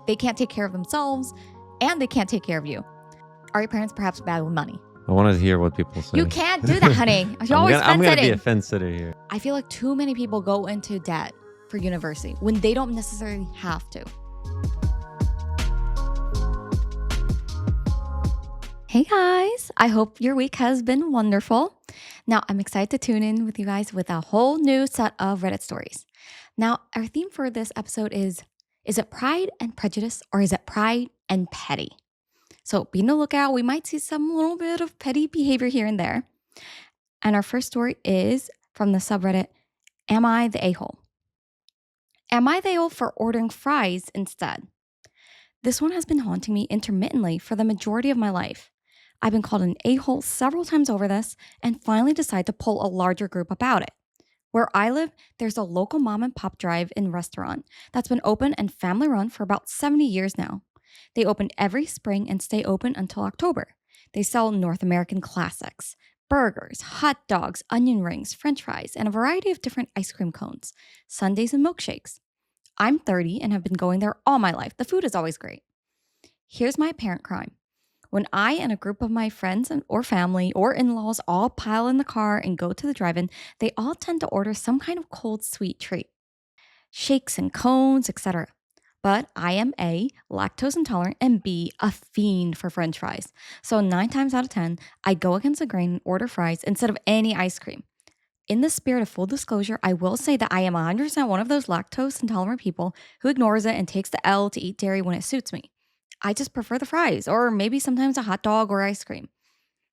They can't take care of themselves and they can't take care of you. Are your parents perhaps bad with money? I want to hear what people say. You can't do that, honey. You're always I'm going to be fence-sitting. a fence sitter here. I feel like too many people go into debt for university when they don't necessarily have to. Hey guys, I hope your week has been wonderful. Now, I'm excited to tune in with you guys with a whole new set of Reddit stories. Now, our theme for this episode is it Pride and Prejudice or is it Pride and Petty? So be on the lookout. We might see some little bit of petty behavior here and there. And our first story is from the subreddit, Am I the A-hole? Am I the A-hole for ordering fries instead? This one has been haunting me intermittently for the majority of my life. I've been called an a-hole several times over this and finally decided to pull a larger group about it. Where I live, there's a local mom and pop drive-in restaurant that's been open and family run for about 70 years now. They open every spring and stay open until October. They sell North American classics, burgers, hot dogs, onion rings, french fries, and a variety of different ice cream cones, sundaes, and milkshakes. I'm 30 and have been going there all my life. The food is always great. Here's my apparent crime. When I and a group of my friends or family or in-laws all pile in the car and go to the drive-in, they all tend to order some kind of cold sweet treat. Shakes and cones, etc. But I am A, lactose intolerant, and B, a fiend for french fries. So 9 times out of 10, I go against the grain and order fries instead of any ice cream. In the spirit of full disclosure, I will say that I am 100% one of those lactose intolerant people who ignores it and takes the L to eat dairy when it suits me. I just prefer the fries, or maybe sometimes a hot dog or ice cream.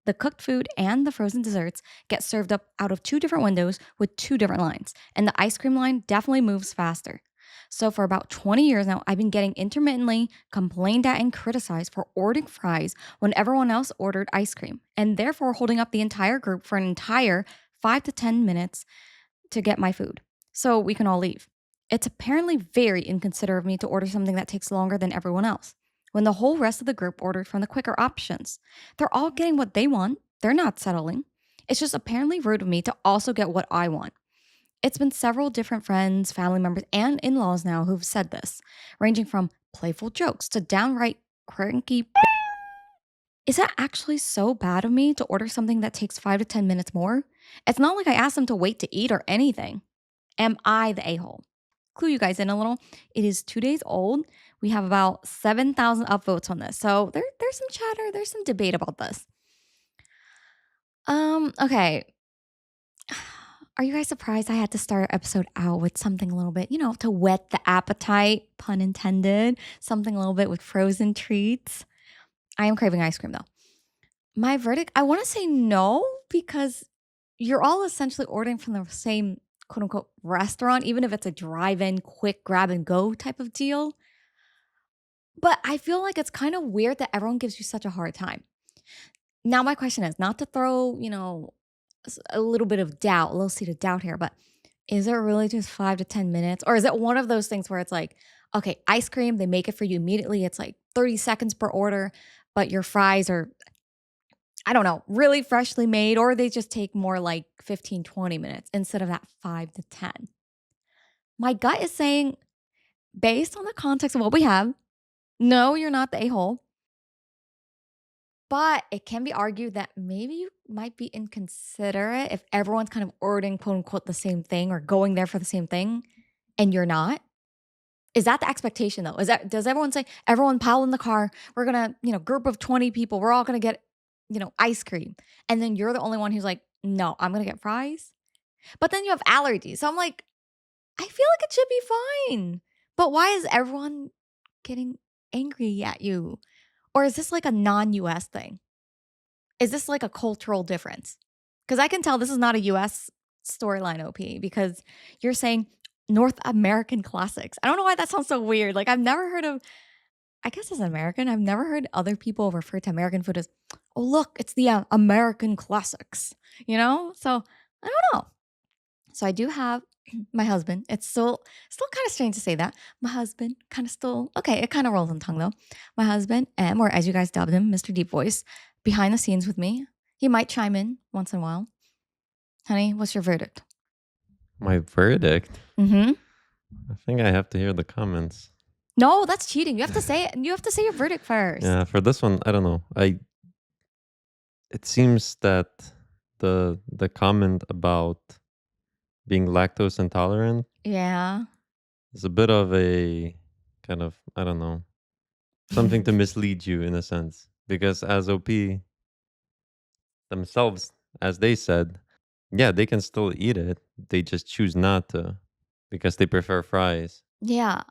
The cooked food and the frozen desserts get served up out of 2 different windows with 2 different lines, and the ice cream line definitely moves faster. So for about 20 years now, I've been getting intermittently complained at and criticized for ordering fries when everyone else ordered ice cream, and therefore holding up the entire group for an entire 5 to 10 minutes to get my food, so we can all leave. It's apparently very inconsiderate of me to order something that takes longer than everyone else, when the whole rest of the group ordered from the quicker options. They're all getting what they want. They're not settling. It's just apparently rude of me to also get what I want. It's been several different friends, family members, and in-laws now who've said this, ranging from playful jokes to downright cranky. Is it actually so bad of me to order something that takes 5 to 10 minutes more? It's not like I asked them to wait to eat or anything. Am I the a-hole? Clue you guys in a little. It is 2 days old. We have about 7,000 upvotes on this. So there's some chatter. There's some debate about this. Okay. Are you guys surprised I had to start our episode out with something a little bit, to whet the appetite, pun intended, something a little bit with frozen treats? I am craving ice cream though. My verdict, I want to say no, because you're all essentially ordering from the same quote unquote restaurant, even if it's a drive-in, quick grab and go type of deal. But I feel like it's kind of weird that everyone gives you such a hard time. Now, my question is not to throw, a little bit of doubt, a little seed of doubt here, but is it really just 5 to 10 minutes? Or is it one of those things where it's like, okay, ice cream, they make it for you immediately. It's like 30 seconds per order, but your fries are, I don't know, really freshly made, or they just take more like 15, 20 minutes instead of that 5 to 10. My gut is saying, based on the context of what we have, no, you're not the a-hole. But it can be argued that maybe you might be inconsiderate if everyone's kind of ordering quote unquote the same thing or going there for the same thing and you're not. Is that the expectation though? Does everyone say, everyone pile in the car, we're gonna, group of 20 people, we're all gonna get, ice cream. And then you're the only one who's like, no, I'm gonna get fries. But then you have allergies. So I'm like, I feel like it should be fine. But why is everyone getting angry at you? Or is this like a non-US thing? Is this like a cultural difference? Because I can tell this is not a US storyline, OP, because you're saying North American classics. I don't know why that sounds so weird. Like I've never heard of, I guess as an American, I've never heard other people refer to American food as, oh, look, it's the American classics, So I don't know. So I do have my husband. It's still kind of strange to say that. My husband kind of still, okay, it kind of rolls on tongue though. My husband, M, or as you guys dubbed him, Mr. Deep Voice, behind the scenes with me. He might chime in once in a while. Honey, what's your verdict? My verdict? Mm-hmm. I think I have to hear the comments. No, that's cheating. You have to say it. You have to say your verdict first. Yeah, for this one, I don't know. It seems that the comment about being lactose intolerant Yeah. is a bit of a kind of, I don't know, something to mislead you in a sense. Because as OP themselves, as they said, yeah, they can still eat it. They just choose not to because they prefer fries. Yeah.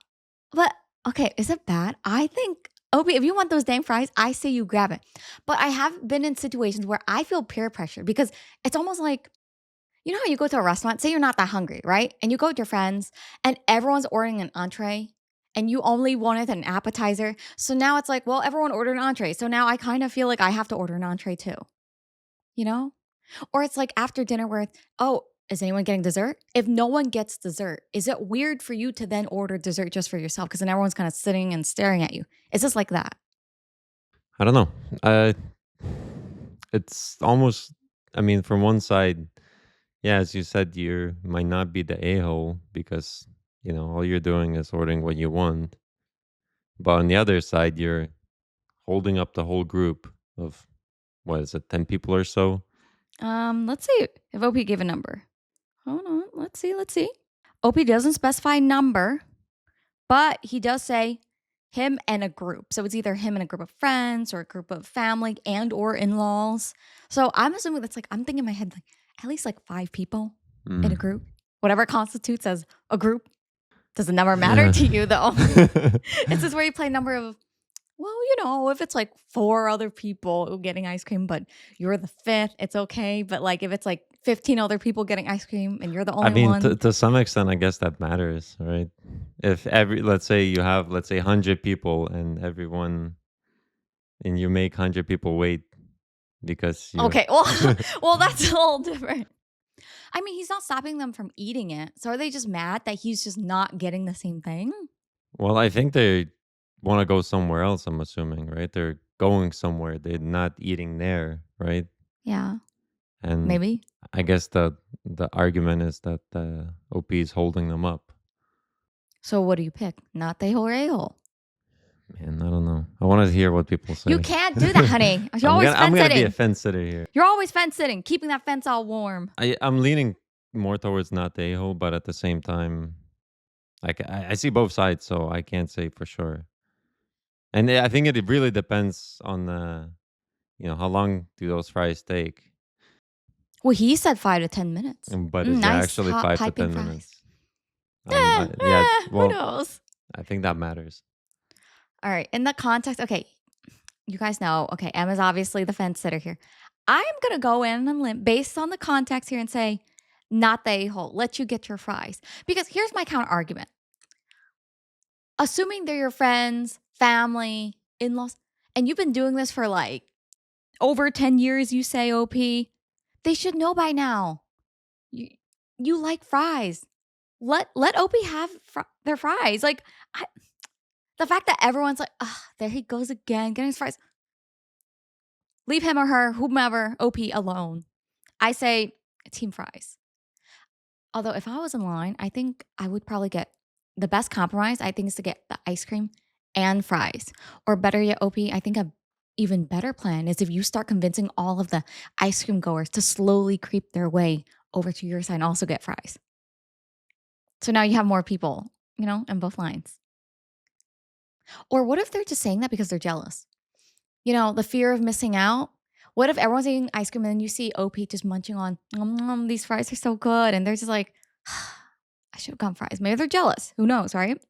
But okay, is it bad? I think Opie, if you want those dang fries, I say you grab it. But I have been in situations where I feel peer pressure because it's almost like you know how you go to a restaurant, say you're not that hungry, right? And you go with your friends and everyone's ordering an entree and you only wanted an appetizer. So now it's like, well, everyone ordered an entree. So now I kind of feel like I have to order an entree too, you know? Or it's like after dinner where, oh, is anyone getting dessert? If no one gets dessert, is it weird for you to then order dessert just for yourself? Because then everyone's kind of sitting and staring at you. It's just like that. I don't know. It's almost, I mean, from one side, yeah, as you said, you might not be the a hole because, all you're doing is ordering what you want. But on the other side, you're holding up the whole group of, what is it, 10 people or so? Let's see if OP gave a number. Hold on. Let's see. OP doesn't specify number, but he does say him and a group. So it's either him and a group of friends or a group of family and or in-laws. So I'm assuming that's like I'm thinking in my head like at least like 5 people in a Mm. group. Whatever constitutes as a group. Does the number matter Yeah. to you though? It's just where you play number of well, if it's like 4 other people getting ice cream, but you're the 5th, it's okay. But like if it's like 15 other people getting ice cream and you're the I only mean, one. to some extent, I guess that matters, right? If let's say you have, let's say, 100 people and you make 100 people wait because you. Okay, well, that's a little different. I mean, he's not stopping them from eating it. So are they just mad that he's just not getting the same thing? Well, I think they want to go somewhere else, I'm assuming, right? They're going somewhere. They're not eating there, right? Yeah, And maybe. I guess the argument is that the OP is holding them up. So what do you pick? Not the or a-hole. Man, I don't know. I want to hear what people You say. can't do that, honey. You're always I'm fence gonna be a sitting. fence sitter here. You're always fence sitting, keeping that fence all warm. I'm leaning more towards not the a-hole, but at the same time, like I see both sides, so I can't say for sure. And I think it really depends on how long do those fries take. Well, he said 5 to 10 minutes. But is it Nice actually hot 5 to piping 10 fries. minutes? Yeah. Who Well, knows? I think that matters. All right. In the context, okay, you guys know, okay, Emma's obviously the fence sitter here. I'm going to go in and limp based on the context here and say, not the a-hole. Let you get your fries. Because here's my counter argument. Assuming they're your friends, family, in laws, and you've been doing this for like over 10 years, you say, OP, they should know by now. You like fries. Let OP have their fries. Like, the fact that everyone's like, there he goes again, getting his fries. Leave him or her, whomever, OP alone. I say team fries. Although if I was in line, I think I would probably get the best compromise. I think is to get the ice cream and fries. Or better yet, OP, I think a even better plan is if you start convincing all of the ice cream goers to slowly creep their way over to your side and also get fries. So now you have more people, in both lines. Or what if they're just saying that because they're jealous? The fear of missing out. What if everyone's eating ice cream and then you see OP just munching on, these fries are so good. And they're just like, I should have gone fries. Maybe they're jealous. Who knows, right?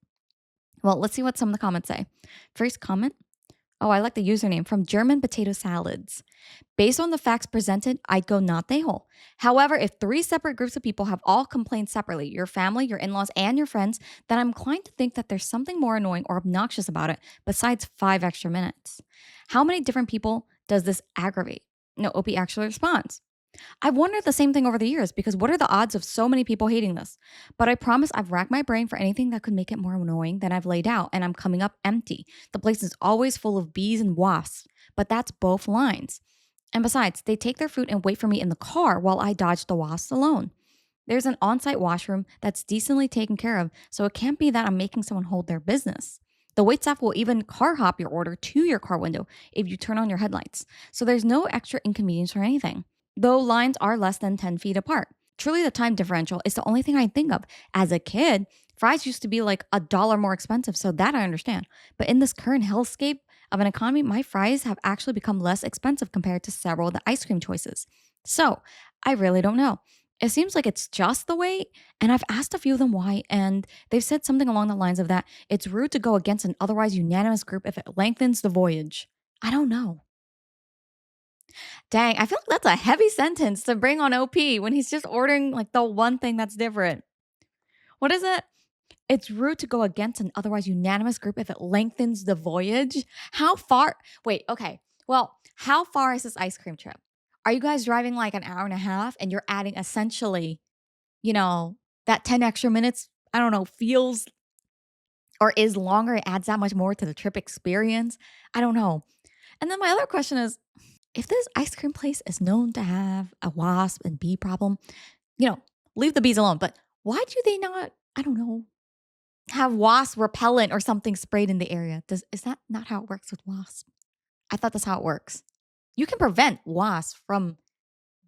Well, let's see what some of the comments say. First comment. Oh, I like the username from German Potato Salads. Based on the facts presented, I'd go not they hole. However, if 3 separate groups of people have all complained separately, your family, your in-laws, and your friends, then I'm inclined to think that there's something more annoying or obnoxious about it besides 5 extra minutes. How many different people does this aggravate? No, OP actually responds. I've wondered the same thing over the years because what are the odds of so many people hating this? But I promise I've racked my brain for anything that could make it more annoying than I've laid out, and I'm coming up empty. The place is always full of bees and wasps, but that's both lines. And besides, they take their food and wait for me in the car while I dodge the wasps alone. There's an on-site washroom that's decently taken care of, so it can't be that I'm making someone hold their business. The wait staff will even car hop your order to your car window if you turn on your headlights. So there's no extra inconvenience or anything, though lines are less than 10 feet apart. Truly, the time differential is the only thing I think of. As a kid, fries used to be like $1 more expensive, so that I understand. But in this current hellscape of an economy, my fries have actually become less expensive compared to several of the ice cream choices. So I really don't know. It seems like it's just the weight, and I've asked a few of them why, and they've said something along the lines of that it's rude to go against an otherwise unanimous group if it lengthens the voyage. I don't know. Dang, I feel like that's a heavy sentence to bring on OP when he's just ordering like the one thing that's different. What is it? It's rude to go against an otherwise unanimous group if it lengthens the voyage. How far? Wait, okay. Well, how far is this ice cream trip? Are you guys driving like an hour and a half and you're adding essentially, you know, that 10 extra minutes, I don't know, feels or is longer? It adds that much more to the trip experience. I don't know. And then my other question is if this ice cream place is known to have a wasp and bee problem, you know, leave the bees alone. But why do they not, I don't know, have wasp repellent or something sprayed in the area? Is that not how it works with wasps? I thought that's how it works. You can prevent wasps from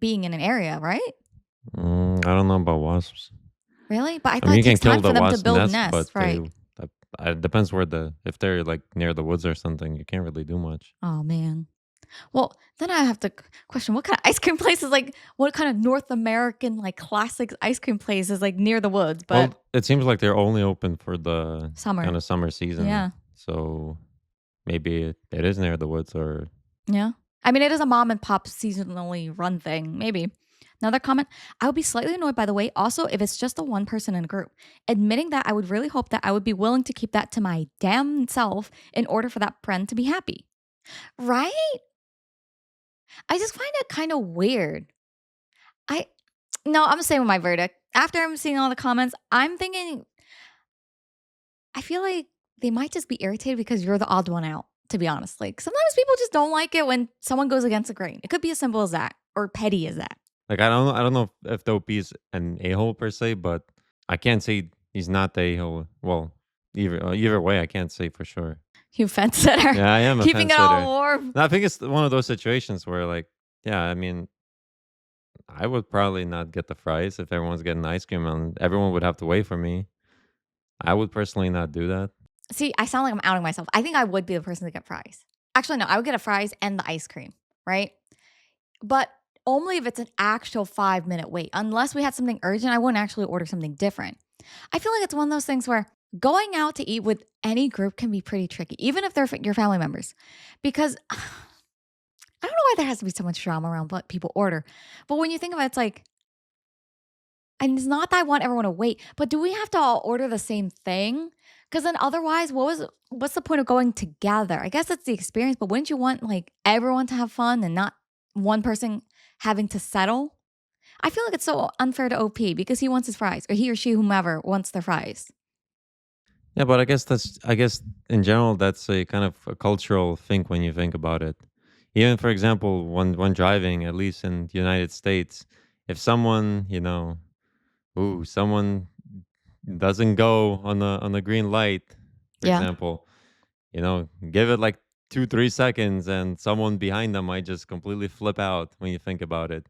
being in an area, right? I don't know about wasps. Really? But I I thought mean, it you can takes kill time the for them to wasp build nest, nests, but right? it depends where if they're like near the woods or something, you can't really do much. Oh man. Well, then I have to question what kind of ice cream place is like what kind of North American like classic ice cream place is like near the woods, but Well, it seems like they're only open for the kind summer. of summer season. Yeah. So maybe it is near the woods or Yeah. I mean, it is a mom and pop seasonally run thing, maybe. Another comment, I would be slightly annoyed by the way, also if it's just a one person in a group. Admitting that I would really hope that I would be willing to keep that to my damn self in order for that friend to be happy. Right? I just find it kind of weird. I no, I'm staying with my verdict. After I'm seeing all the comments, I'm thinking I feel like they might just be irritated because you're the odd one out, to be honest. Like sometimes people just don't like it when someone goes against the grain. It could be as simple as that or petty as that. like I don't know if the OP is an a hole per se, but I can't say he's not the a hole. Well, either way, I can't say for sure. You fence sitter, Yeah, I am a keeping fence it all sitter. warm. No, I think it's one of those situations where like, yeah, I mean, I would probably not get the fries if everyone's getting ice cream and everyone would have to wait for me. I would personally not do that. See, I sound like I'm outing myself. I think I would be the person to get fries. Actually, no, I would get a fries and the ice cream, right? But only if it's an actual 5-minute wait. Unless we had something urgent, I wouldn't actually order something different. I feel like it's one of those things where going out to eat with any group can be pretty tricky, even if they're your family members. Because I don't know why there has to be so much drama around what people order. But when you think about it, it's like, and it's not that I want everyone to wait, but do we have to all order the same thing? Because then otherwise, what's the point of going together? I guess it's the experience, but wouldn't you want like everyone to have fun and not one person having to settle? I feel like it's so unfair to OP because he wants his fries, or he or she, whomever, wants their fries. Yeah, but I guess in general that's a kind of a cultural thing when you think about it. Even for example, when driving, at least in the United States, if someone, someone doesn't go on the green light, for Yeah. example, give it like 2 3 seconds and someone behind them might just completely flip out when you think about it.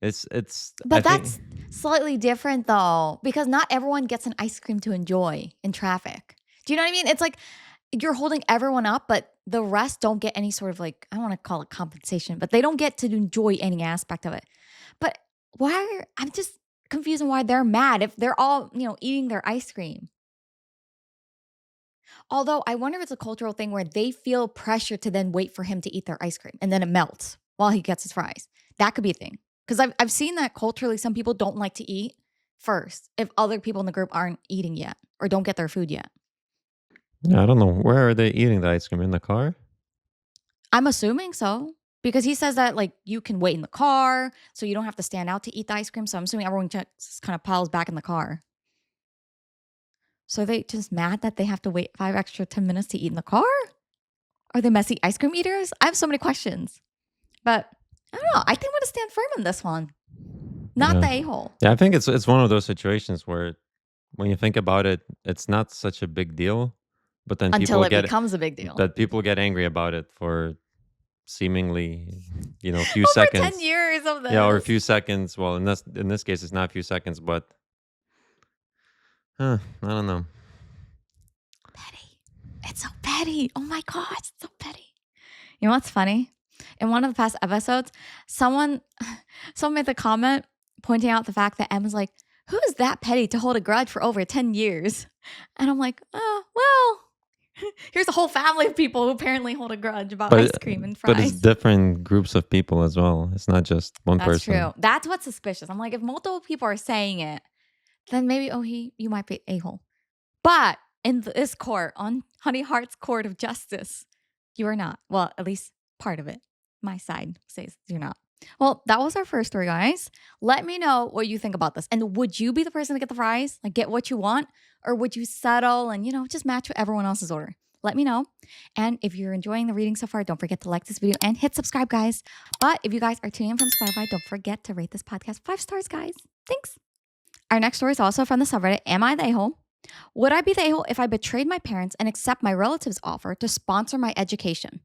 It's I But think that's slightly different though, because not everyone gets an ice cream to enjoy in traffic. Do you know what I mean? It's like you're holding everyone up, but the rest don't get any sort of like, I don't want to call it compensation, but they don't get to enjoy any aspect of it. But I'm just confused on why they're mad if they're all, eating their ice cream. Although I wonder if it's a cultural thing where they feel pressure to then wait for him to eat their ice cream and then it melts while he gets his fries. That could be a thing. Because I've seen that culturally, some people don't like to eat first if other people in the group aren't eating yet or don't get their food yet. yeah, I don't know where are they eating the ice cream in the car. I'm assuming so because he says that like you can wait in the car so you don't have to stand out to eat the ice cream. So I'm assuming everyone just kind of piles back in the car. So are they just mad that they have to wait 5 extra 10 minutes to eat in the car? Are they messy ice cream eaters? I have so many questions. But I don't know. I think I'm going to stand firm on this one. Not Yeah. the a-hole. Yeah, I think it's one of those situations where when you think about it, it's not such a big deal. But then until it becomes a big deal. people get angry about it for seemingly, a few Over 10 seconds. years of Yeah, or a this. few seconds. Well, in this case, it's not a few seconds, but I don't know. Petty. It's so petty. Oh my gosh, it's so petty. You know what's funny? In one of the past episodes, someone made the comment pointing out the fact that Emma's like, who is that petty to hold a grudge for over 10 years? And I'm like, oh, well, here's a whole family of people who apparently hold a grudge about ice cream and But it's fries. different groups of people as well. It's not just one That's person. true. That's what's suspicious. I'm like, if multiple people are saying it, then maybe, you might be a-hole. But in this court, on Honey Heart's Court of Justice, you are not. Well, at least part of it. My side says you're not. Well, that was our first story, guys. Let me know what you think about this. And would you be the person to get the fries? Like, get what you want? Or would you settle and, just match with everyone else's order? Let me know. And if you're enjoying the reading so far, don't forget to like this video and hit subscribe, guys. But if you guys are tuning in from Spotify, don't forget to rate this podcast 5 stars, guys. Thanks. Our next story is also from the subreddit, Am I the A-hole? Would I be the a-hole if I betrayed my parents and accept my relative's offer to sponsor my education?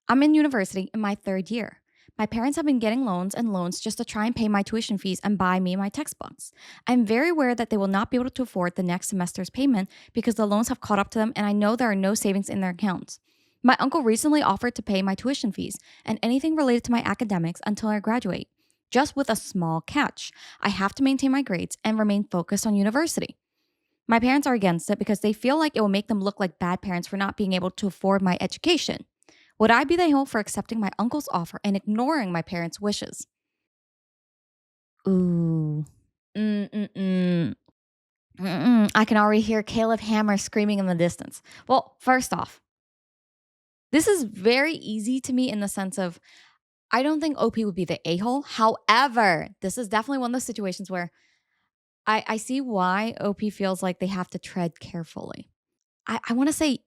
I'm in university in my 3rd year. My parents have been getting loans and loans just to try and pay my tuition fees and buy me my textbooks. I'm very aware that they will not be able to afford the next semester's payment because the loans have caught up to them and I know there are no savings in their accounts. My uncle recently offered to pay my tuition fees and anything related to my academics until I graduate. Just with a small catch. I have to maintain my grades and remain focused on university. My parents are against it because they feel like it will make them look like bad parents for not being able to afford my education. Would I be the a-hole for accepting my uncle's offer and ignoring my parents' wishes? Ooh. I can already hear Caleb Hammer screaming in the distance. Well, first off, this is very easy to me in the sense of I don't think OP would be the a-hole. However, this is definitely one of those situations where I see why OP feels like they have to tread carefully. I want to say,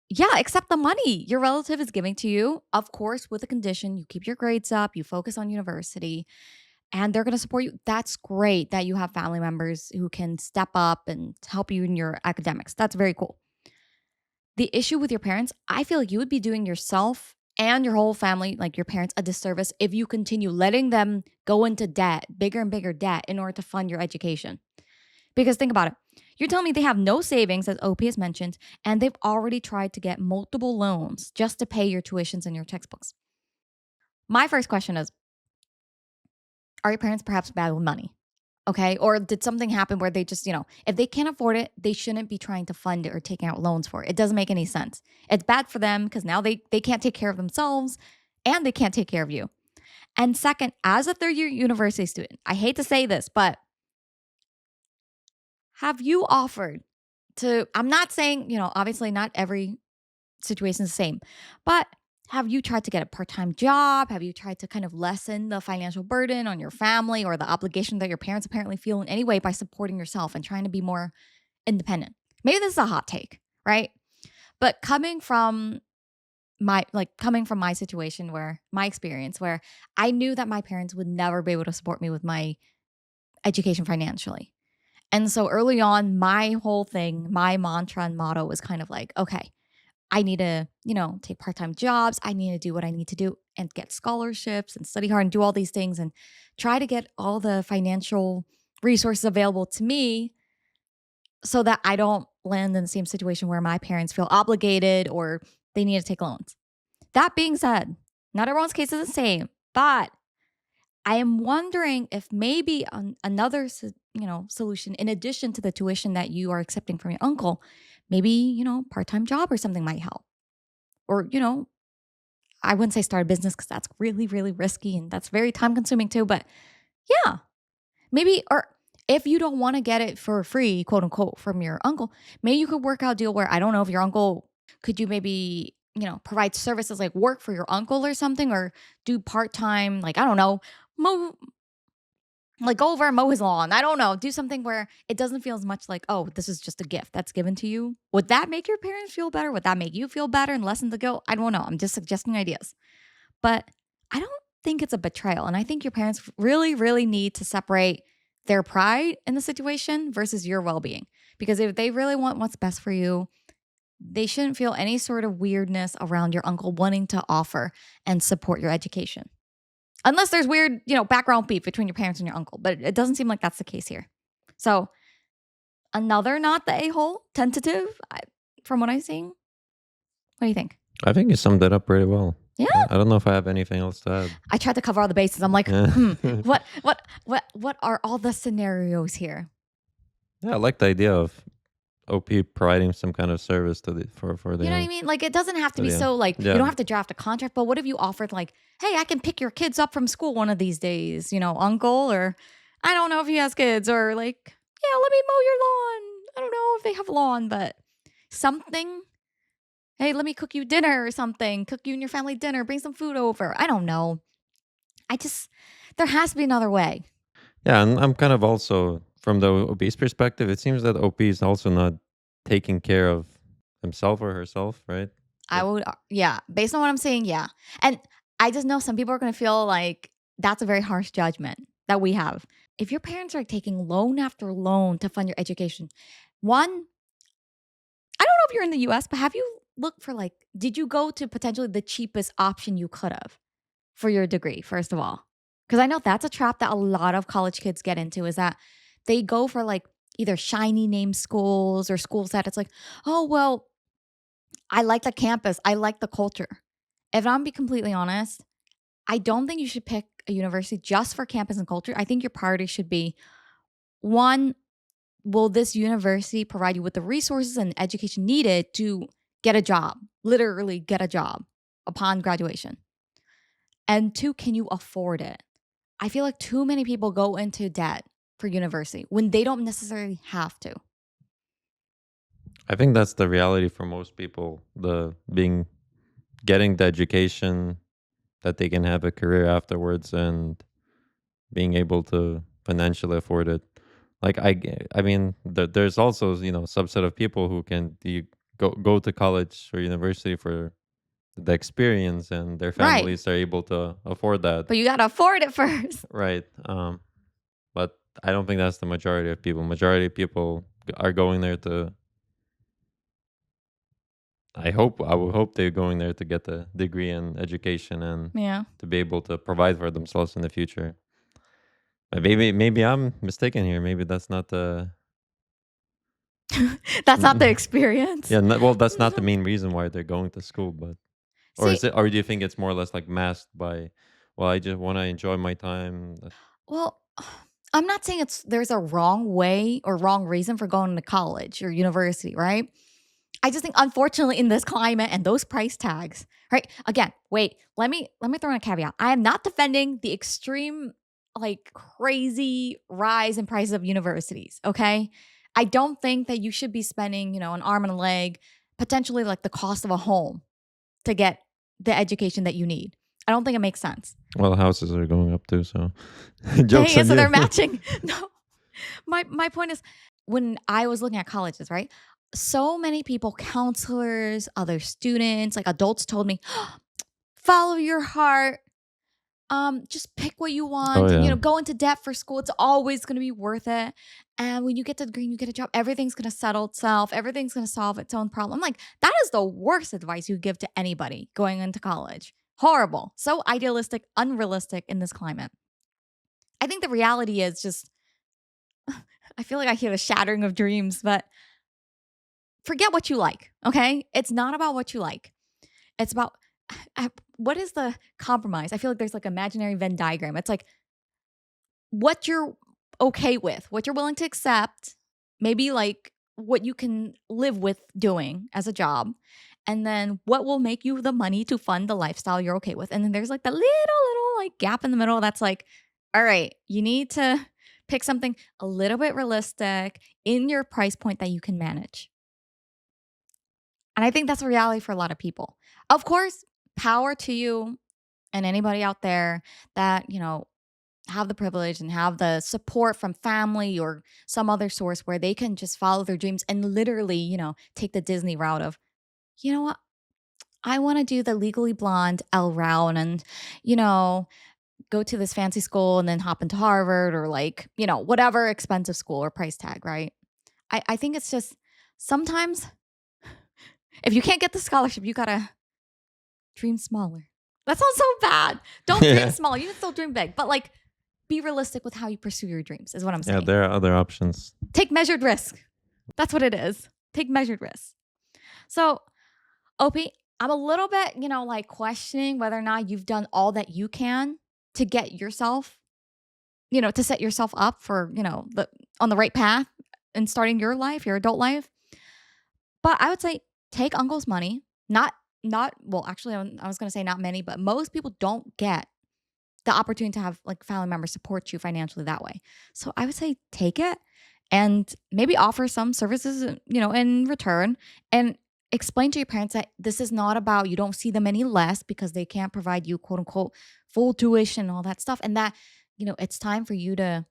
yeah, accept the money your relative is giving to you. Of course, with a condition, you keep your grades up, you focus on university, and they're going to support you. That's great that you have family members who can step up and help you in your academics. That's very cool. The issue with your parents, I feel like you would be doing yourself and your whole family, like your parents, a disservice if you continue letting them go into debt, bigger and bigger debt, in order to fund your education. Because think about it. You're telling me they have no savings, as OP has mentioned, and they've already tried to get multiple loans just to pay your tuitions and your textbooks. My first question is, are your parents perhaps bad with money? Okay. Or did something happen where they just, if they can't afford it, they shouldn't be trying to fund it or taking out loans for it. It doesn't make any sense. It's bad for them because now they can't take care of themselves and they can't take care of you. And second, as a 3rd year university student, I hate to say this, but have you offered to, I'm not saying, obviously not every situation is the same, but have you tried to get a part-time job? Have you tried to kind of lessen the financial burden on your family or the obligation that your parents apparently feel in any way by supporting yourself and trying to be more independent? Maybe this is a hot take, right? But coming from my situation, where my experience, where I knew that my parents would never be able to support me with my education financially. And so early on, my whole thing, my mantra and motto was kind of like, okay, I need to, take part-time jobs. I need to do what I need to do and get scholarships and study hard and do all these things and try to get all the financial resources available to me so that I don't land in the same situation where my parents feel obligated or they need to take loans. That being said, not everyone's case is the same, but I am wondering if maybe another, solution in addition to the tuition that you are accepting from your uncle, maybe, part-time job or something might help. Or, I wouldn't say start a business because that's really, really risky and that's very time consuming too. But yeah, maybe, or if you don't want to get it for free, quote unquote, from your uncle, maybe you could work out a deal where, I don't know if your uncle, could you maybe, provide services like work for your uncle or something, or do part-time, like, I don't know, go over and mow his lawn. I don't know. Do something where it doesn't feel as much like, oh, this is just a gift that's given to you. Would that make your parents feel better? Would that make you feel better and lessen the guilt? I don't know. I'm just suggesting ideas. But I don't think it's a betrayal. And I think your parents really, really need to separate their pride in the situation versus your well-being. Because if they really want what's best for you, they shouldn't feel any sort of weirdness around your uncle wanting to offer and support your education. Unless there's weird, background beef between your parents and your uncle, but it doesn't seem like that's the case here. So, another not the a-hole, tentative, from what I'm seeing. What do you think? I think you summed it up pretty well. Yeah. I don't know if I have anything else to add. I tried to cover all the bases. I'm like, Yeah. what are all the scenarios here? Yeah, I like the idea of OP providing some kind of service to for the You know what I mean? Like, it doesn't have to be so like, you Yeah. don't have to draft a contract, but what if you offered like, hey, I can pick your kids up from school one of these days, uncle, or I don't know if he has kids, or like, yeah, let me mow your lawn. I don't know if they have lawn, but something. Hey, let me cook you dinner or something. Cook you and your family dinner. Bring some food over. I don't know. There has to be another way. Yeah, and I'm kind of also from the obese perspective. It seems that OP is also not taking care of himself or herself, right? I would, yeah. Based on what I'm saying, yeah. And I just know some people are going to feel like that's a very harsh judgment that we have. If your parents are taking loan after loan to fund your education, one, I don't know if you're in the US, but have you looked for like, did you go to potentially the cheapest option you could have for your degree, first of all? Because I know that's a trap that a lot of college kids get into is that they go for like either shiny name schools or schools that it's like, oh, well, I like the campus. I like the culture. If I'm be completely honest, I don't think you should pick a university just for campus and culture. I think your priority should be one, will this university provide you with the resources and education needed to get a job, literally get a job upon graduation? And two, can you afford it? I feel like too many people go into debt for university when they don't necessarily have to. I think that's the reality for most people. Getting the education that they can have a career afterwards and being able to financially afford it. Like I mean, there's also subset of people who can go to college or university for the experience, and their Right. families are able to afford that. But you got to afford it first. Right. But I don't think that's the majority of people. Majority of people are going there to. I would hope they're going there to get the degree and education and Yeah. to be able to provide for themselves in the future. But maybe I'm mistaken here. Maybe that's not the That's not the experience. yeah. Well, that's not the main reason why they're going to school, but or is See, it? Or do you think it's more or less like masked by? Well, I just want to enjoy my time. well, I'm not saying there's a wrong way or wrong reason for going to college or university, right? I just think unfortunately in this climate and those price tags, right? Again, wait, let me throw in a caveat. I am not defending the extreme like crazy rise in prices of universities, okay? I don't think that you should be spending, an arm and a leg, potentially like the cost of a home to get the education that you need. I don't think it makes sense. Well, houses are going up too, so Dang jokes it, on so you. they're matching. No. My point is when I was looking at colleges, right? So many people, counselors, other students, like adults told me, follow your heart. Just pick what you want Oh, and yeah. go into debt for school. It's always gonna be worth it. And when you get the degree and you get a job, everything's gonna settle itself, everything's gonna solve its own problem. I'm like, that is the worst advice you give to anybody going into college. Horrible. So idealistic, unrealistic in this climate. I think the reality is just I feel like I hear the shattering of dreams, but forget what you like, okay? It's not about what you like. It's about what is the compromise? I feel like there's like imaginary Venn diagram. It's like what you're okay with, what you're willing to accept, maybe like what you can live with doing as a job, and then what will make you the money to fund the lifestyle you're okay with. And then there's like the little like gap in the middle that's like, all right, you need to pick something a little bit realistic in your price point that you can manage. And I think that's a reality for a lot of people. Of course, power to you and anybody out there that, have the privilege and have the support from family or some other source where they can just follow their dreams and literally, take the Disney route of, you know what? I want to do the Legally Blonde L route and, go to this fancy school and then hop into Harvard or like, whatever expensive school or price tag, right? I think it's just sometimes If you can't get the scholarship, you gotta dream smaller. That sounds so bad. Don't dream Yeah. small. You can still dream big, but like be realistic with how you pursue your dreams, is what I'm Yeah, saying. there are other options. Take measured risk. That's what it is. Take measured risks. So, OP, I'm a little bit, like questioning whether or not you've done all that you can to get yourself, to set yourself up for, on the right path and starting your life, your adult life. But I would say take uncle's money. Not well, actually, I was going to say not many, but most people don't get the opportunity to have like family members support you financially that way. So I would say take it and maybe offer some services, in return, and explain to your parents that this is not about you don't see them any less because they can't provide you quote unquote full tuition and all that stuff, and that it's time for you to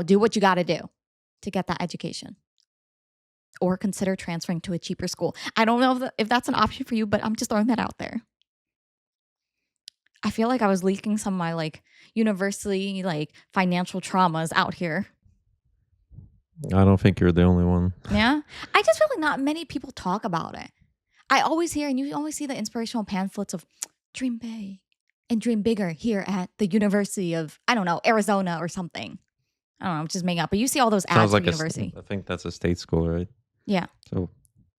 do what you got to do to get that education or consider transferring to a cheaper school. I don't know if that's an option for you, but I'm just throwing that out there. I feel like I was leaking some of my like university like financial traumas out here. I don't think you're the only one. Yeah. I just feel like not many people talk about it. I always hear, and you always see the inspirational pamphlets of dream big and dream bigger here at the University of, I don't know, Arizona or something. I don't know, I'm just making up. But you see all those Sounds ads for like university. I think that's a state school, right? Yeah. So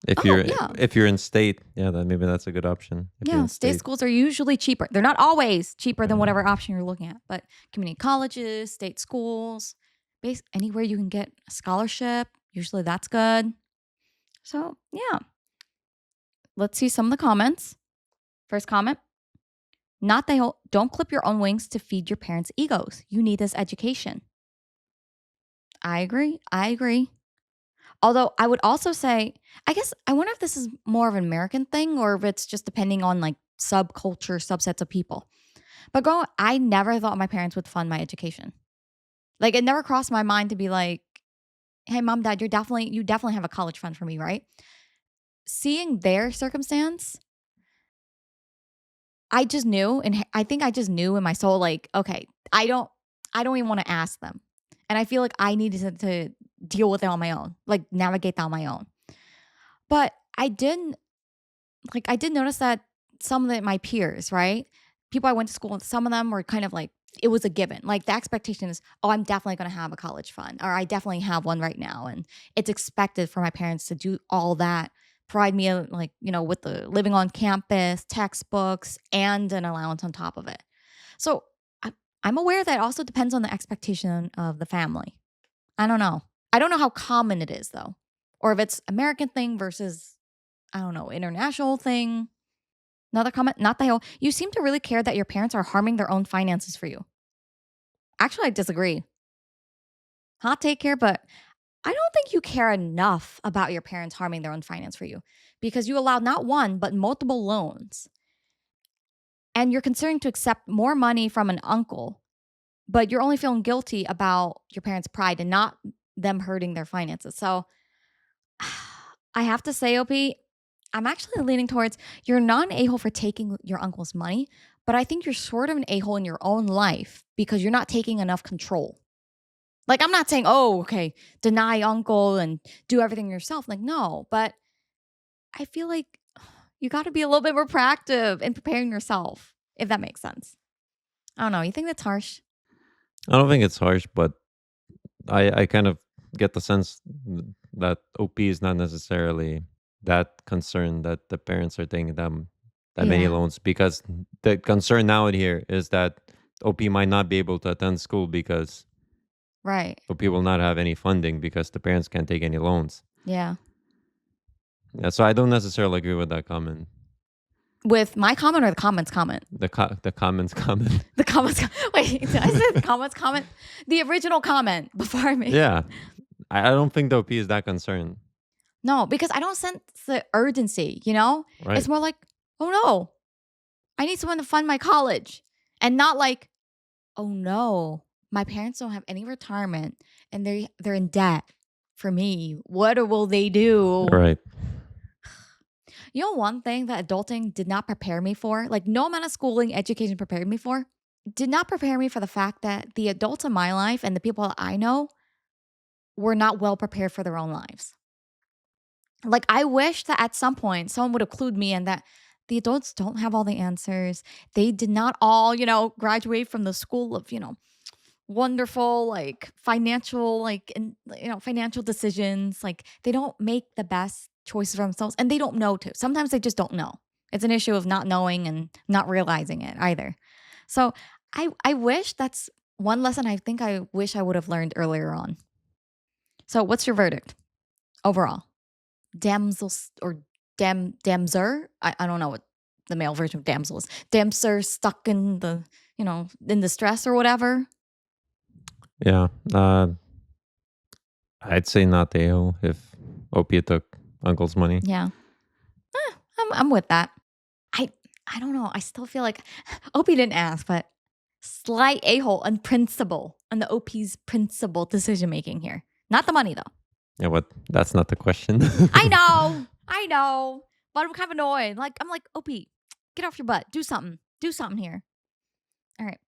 if Oh, yeah. you're in state, yeah, then maybe that's a good option. If you're Yeah. in State schools are usually cheaper. They're not always cheaper than Yeah. whatever option you're looking at, but community colleges, state schools, anywhere you can get a scholarship, usually that's good. So, yeah. Let's see some of the comments. First comment. Don't clip your own wings to feed your parents' egos. You need this education. I agree. Although I would also say, I guess I wonder if this is more of an American thing or if it's just depending on like subculture, subsets of people. But I never thought my parents would fund my education. Like it never crossed my mind to be like, hey, mom, dad, you definitely have a college fund for me, right? Seeing their circumstance, I just knew, and I think I just knew in my soul, like, okay, I don't even want to ask them. And I feel like I needed to deal with it on my own, like navigate that on my own. But I did notice that some of my peers, right? People I went to school with, some of them were kind of like, it was a given. Like the expectation is, oh, I'm definitely going to have a college fund, or I definitely have one right now. And it's expected for my parents to do all that, provide me with the living on campus, textbooks, and an allowance on top of it. So I'm aware that it also depends on the expectation of the family. I don't know. I don't know how common it is though, or if it's American thing versus, I don't know, international thing. Another comment, not the whole. You seem to really care that your parents are harming their own finances for you. Actually, I disagree. Hot take here, but I don't think you care enough about your parents harming their own finance for you because you allowed not one, but multiple loans. And you're considering to accept more money from an uncle, but you're only feeling guilty about your parents' pride and not them hurting their finances. So I have to say, OP, I'm actually leaning towards you're not an a-hole for taking your uncle's money, but I think you're sort of an a-hole in your own life because you're not taking enough control. Like, I'm not saying, oh, okay, deny uncle and do everything yourself. Like, no, but I feel like you got to be a little bit more proactive in preparing yourself, if that makes sense. I don't know. You think that's harsh? I don't think it's harsh, but I kind of get the sense that OP is not necessarily that concerned that the parents are taking them that many Yeah, loans, because the concern now here is that OP might not be able to attend school because right. OP will not have any funding because the parents can't take any loans. Yeah. Yeah, so I don't necessarily agree with that comment. With my comment or the comments comment? The comments comment. The comments. Wait, did I say the comments comment? The original comment before I made. Yeah, I don't think the OP is that concerned. No, because I don't sense the urgency, you know? Right. It's more like, oh no, I need someone to fund my college. And not like, oh no, my parents don't have any retirement and they're in debt for me. What will they do? Right. You know, one thing that adulting did not prepare me for, like no amount of schooling, education prepared me for, did not prepare me for the fact that the adults in my life and the people I know were not well prepared for their own lives. Like, I wish that at some point someone would have clued me in that the adults don't have all the answers. They did not all, graduate from the school of, wonderful, like, financial, like, and, financial decisions. Like, they don't make the best choices for themselves and they don't know to. Sometimes they just don't know. It's an issue of not knowing and not realizing it either. So I wish that's one lesson I think I wish I would have learned earlier on. So what's your verdict overall? Damsels or damser? I don't know what the male version of damsel is. Damser stuck in the, in the stress or whatever. Yeah, I'd say not Dale if Opie took Uncle's money. Yeah. I'm with that. I I don't know. I still feel like Opie didn't ask, but slight a-hole on principle, on the OP's principle decision making here. Not the money though. Yeah, what? That's not the question. I know. But I'm kind of annoyed. Like I'm like, Opie, get off your butt. Do something. Do something here. All right.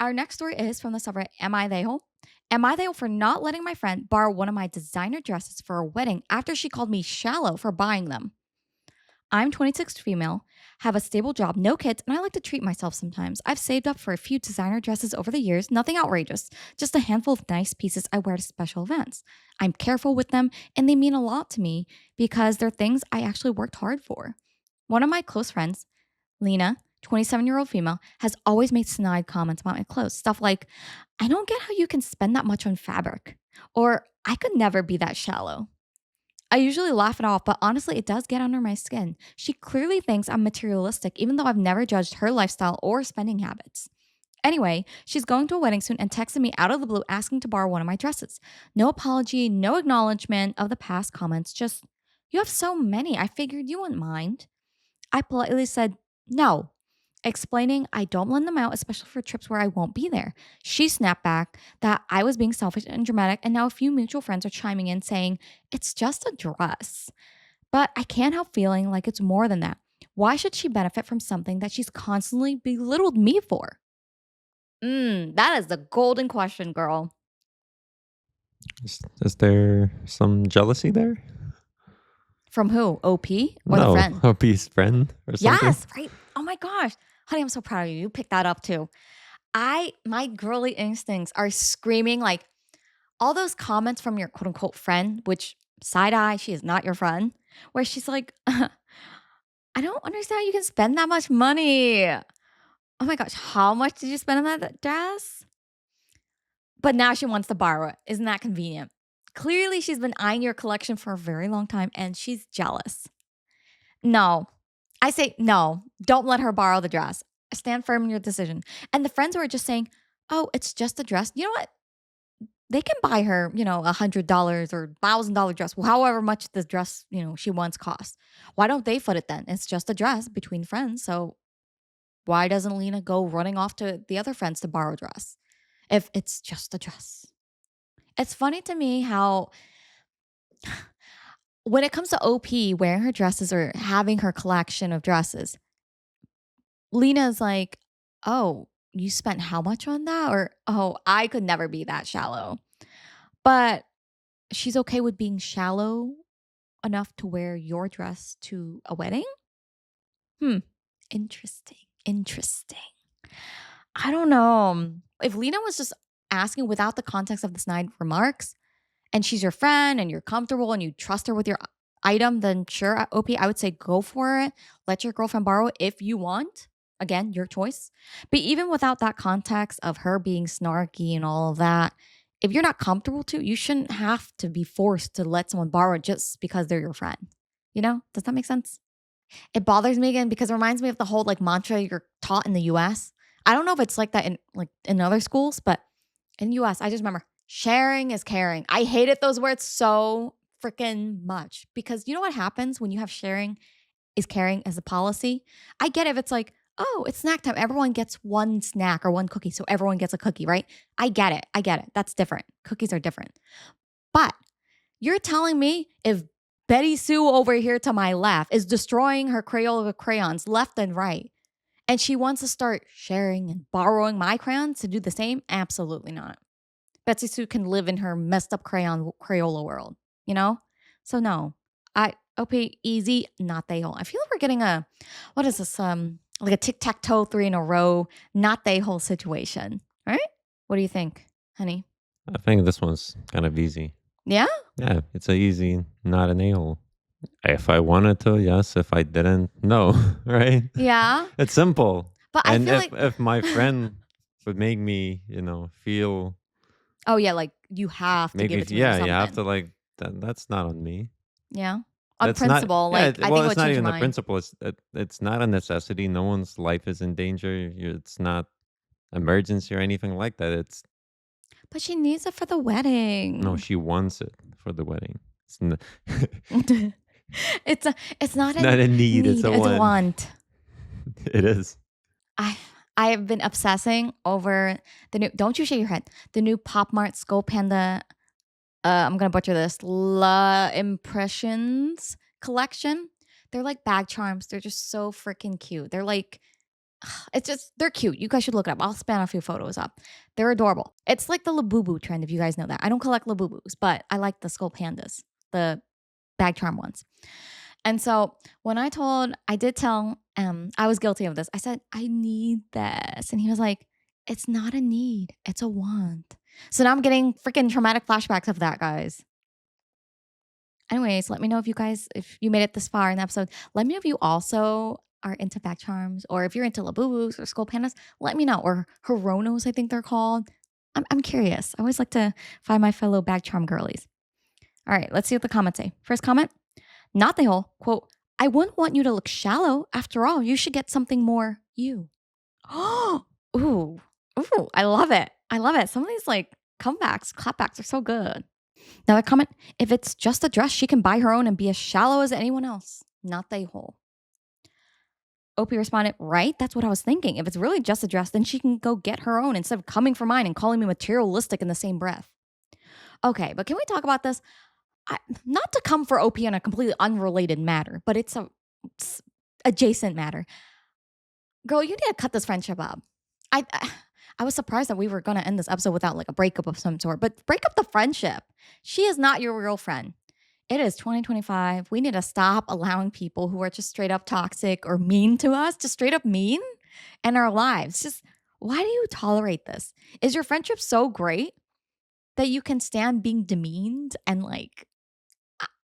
Our next story is from the subreddit Am I the hole? Am I the hole for not letting my friend borrow one of my designer dresses for a wedding after she called me shallow for buying them? I'm 26 female, have a stable job, no kids, and I like to treat myself sometimes. I've saved up for a few designer dresses over the years, nothing outrageous, just a handful of nice pieces I wear to special events. I'm careful with them, and they mean a lot to me because they're things I actually worked hard for. One of my close friends, Lena, 27-year-old female, has always made snide comments about my clothes. Stuff like, I don't get how you can spend that much on fabric, or I could never be that shallow. I usually laugh it off, but honestly, it does get under my skin. She clearly thinks I'm materialistic, even though I've never judged her lifestyle or spending habits. Anyway, she's going to a wedding soon and texted me out of the blue asking to borrow one of my dresses. No apology, no acknowledgement of the past comments, just, you have so many. I figured you wouldn't mind. I politely said no, explaining I don't lend them out, especially for trips where I won't be there. She snapped back that I was being selfish and dramatic, and now a few mutual friends are chiming in saying, it's just a dress. But I can't help feeling like it's more than that. Why should she benefit from something that she's constantly belittled me for? That is the golden question, girl. Is there some jealousy there? From who? OP or the No, friend? Opie's friend or something. Yes, right. Oh my gosh. Honey, I'm so proud of you. You picked that up too. My girly instincts are screaming like all those comments from your quote unquote friend, which side eye, she is not your friend, where she's like, I don't understand how you can spend that much money. Oh my gosh, how much did you spend on that dress? But now she wants to borrow it. Isn't that convenient? Clearly, she's been eyeing your collection for a very long time and she's jealous. No, I say no, don't let her borrow the dress. Stand firm in your decision. And the friends who are just saying, oh, it's just a dress, you know what? They can buy her, $100 or $1,000 dress, however much the dress, she wants costs. Why don't they foot it then? It's just a dress between friends. So why doesn't Lena go running off to the other friends to borrow a dress if it's just a dress? It's funny to me how when it comes to OP wearing her dresses or having her collection of dresses, Lena's like, oh, you spent how much on that? Or, oh, I could never be that shallow. But she's okay with being shallow enough to wear your dress to a wedding? Hmm. Interesting. Interesting. I don't know. If Lena was just asking without the context of the snide remarks, and she's your friend and you're comfortable and you trust her with your item, then sure, OP, I would say go for it. Let your girlfriend borrow it if you want. Again, your choice. But even without that context of her being snarky and all of that, if you're not comfortable to, you shouldn't have to be forced to let someone borrow it just because they're your friend. Does that make sense? It bothers me again because it reminds me of the whole like mantra you're taught in the US. I don't know if it's like that in other schools, but in the US, I just remember sharing is caring. I hated those words so freaking much because you know what happens when you have sharing is caring as a policy? I get it if it's like, oh, it's snack time. Everyone gets one snack or one cookie. So everyone gets a cookie, right? I get it. I get it. That's different. Cookies are different. But you're telling me if Betty Sue over here to my left is destroying her Crayola crayons left and right, and she wants to start sharing and borrowing my crayons to do the same? Absolutely not. Betsy Sue can live in her messed up Crayola world, you know? So no. OP, easy, not the hole. I feel like we're getting a, what is this? Like a tic-tac-toe 3 in a row, not the hole situation. Right? What do you think, honey? I think this one's kind of easy. Yeah? Yeah, it's a easy, not an a-hole. If I wanted to, yes. If I didn't, no. Right? Yeah. It's simple. But I And feel like if my friend would make me, feel, oh yeah, like you have to make give me, it to me or yeah, you have something. to like that's not on me. Yeah. On That's not, principle, yeah. like I think Well, it it's would not change your even the mind. principle. It's not a necessity. No one's life is in danger. It's not emergency or anything like that. It's But she needs it for the no. wedding. She wants it for the wedding. It's not, it's a it's not it's a not a need. It's need, a it's a want. want. It is. I I have been obsessing over the new, don't you shake your head. The new Pop Mart Skull Panda, I'm gonna butcher this, La Impressions collection. They're like bag charms. They're just so freaking cute. They're like, it's just, they're cute. You guys should look it up. I'll span a few photos up. They're adorable. It's like the Labubu trend, if you guys know that. I don't collect Labubus, but I like the skull pandas, the bag charm ones. And so when I did tell, I was guilty of this. I said, I need this. And he was like, it's not a need, it's a want. So now I'm getting freaking traumatic flashbacks of that, guys. Anyways, let me know if you made it this far in the episode. Let me know if you also are into back charms, or if you're into Labubus or Skull Pandas. Let me know. Or Horonos, I think they're called. I'm curious. I always like to find my fellow back charm girlies. All right, let's see what the comments say. First comment, not the whole quote, I wouldn't want you to look shallow. After all, you should get something more you. Oh, ooh, ooh, I love it. I love it. Some of these like comebacks, clapbacks are so good. Another comment, if it's just a dress, she can buy her own and be as shallow as anyone else. Not the whole. Opie responded, right? That's what I was thinking. If it's really just a dress, then she can go get her own instead of coming for mine and calling me materialistic in the same breath. Okay, but can we talk about this? Not to come for OP on a completely unrelated matter, but it's adjacent matter. Girl, you need to cut this friendship up. I was surprised that we were going to end this episode without like a breakup of some sort, but break up the friendship. She is not your real friend. It is 2025. We need to stop allowing people who are just straight up toxic or mean to us, just straight up mean in our lives. Just why do you tolerate this? Is your friendship so great that you can stand being demeaned and like,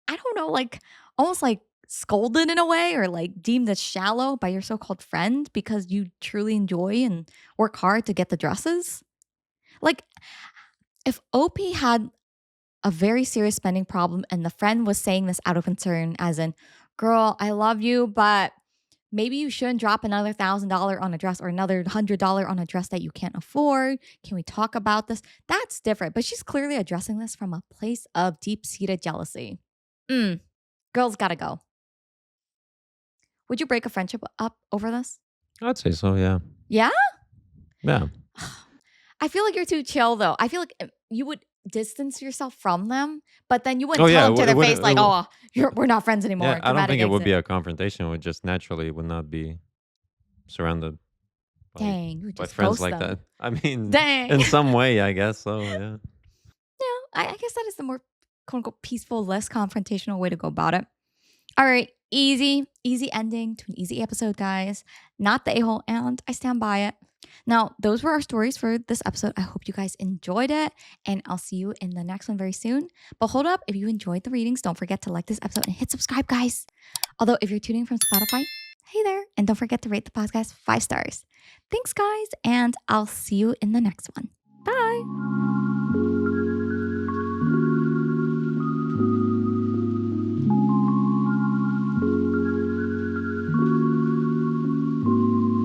I don't know, like almost like scolded in a way, or like deemed as shallow by your so-called friend because you truly enjoy and work hard to get the dresses? Like if OP had a very serious spending problem and the friend was saying this out of concern, as in, girl, I love you, but maybe you shouldn't drop another $1,000 on a dress or another $100 on a dress that you can't afford. Can we talk about this? That's different. But she's clearly addressing this from a place of deep-seated jealousy. Girls gotta go. Would you break a friendship up over this? I'd say so. Yeah. Yeah? Yeah. I feel like you're too chill though. I feel like you would distance yourself from them, but then you wouldn't Oh tell yeah. them to their face It like, would- "Oh, we're not friends anymore." yeah. I don't Dramatic think it would be exit. a confrontation. It would just naturally would not be surrounded by, Dang, you would by just friends ghost like them. that. I mean, Dang. in some way, I guess so. Yeah. Yeah, I guess that is the more quote unquote peaceful, less confrontational way to go about it. All right, easy ending to an easy episode, guys. Not the a-hole, and I stand by it. Now, those were our stories for this episode. I hope you guys enjoyed it, and I'll see you in the next one very soon. But hold up, if you enjoyed the readings, don't forget to like this episode and hit subscribe, guys. Although, if you're tuning from Spotify, hey there, and don't forget to rate the podcast 5 stars. Thanks, guys, and I'll see you in the next one. Bye.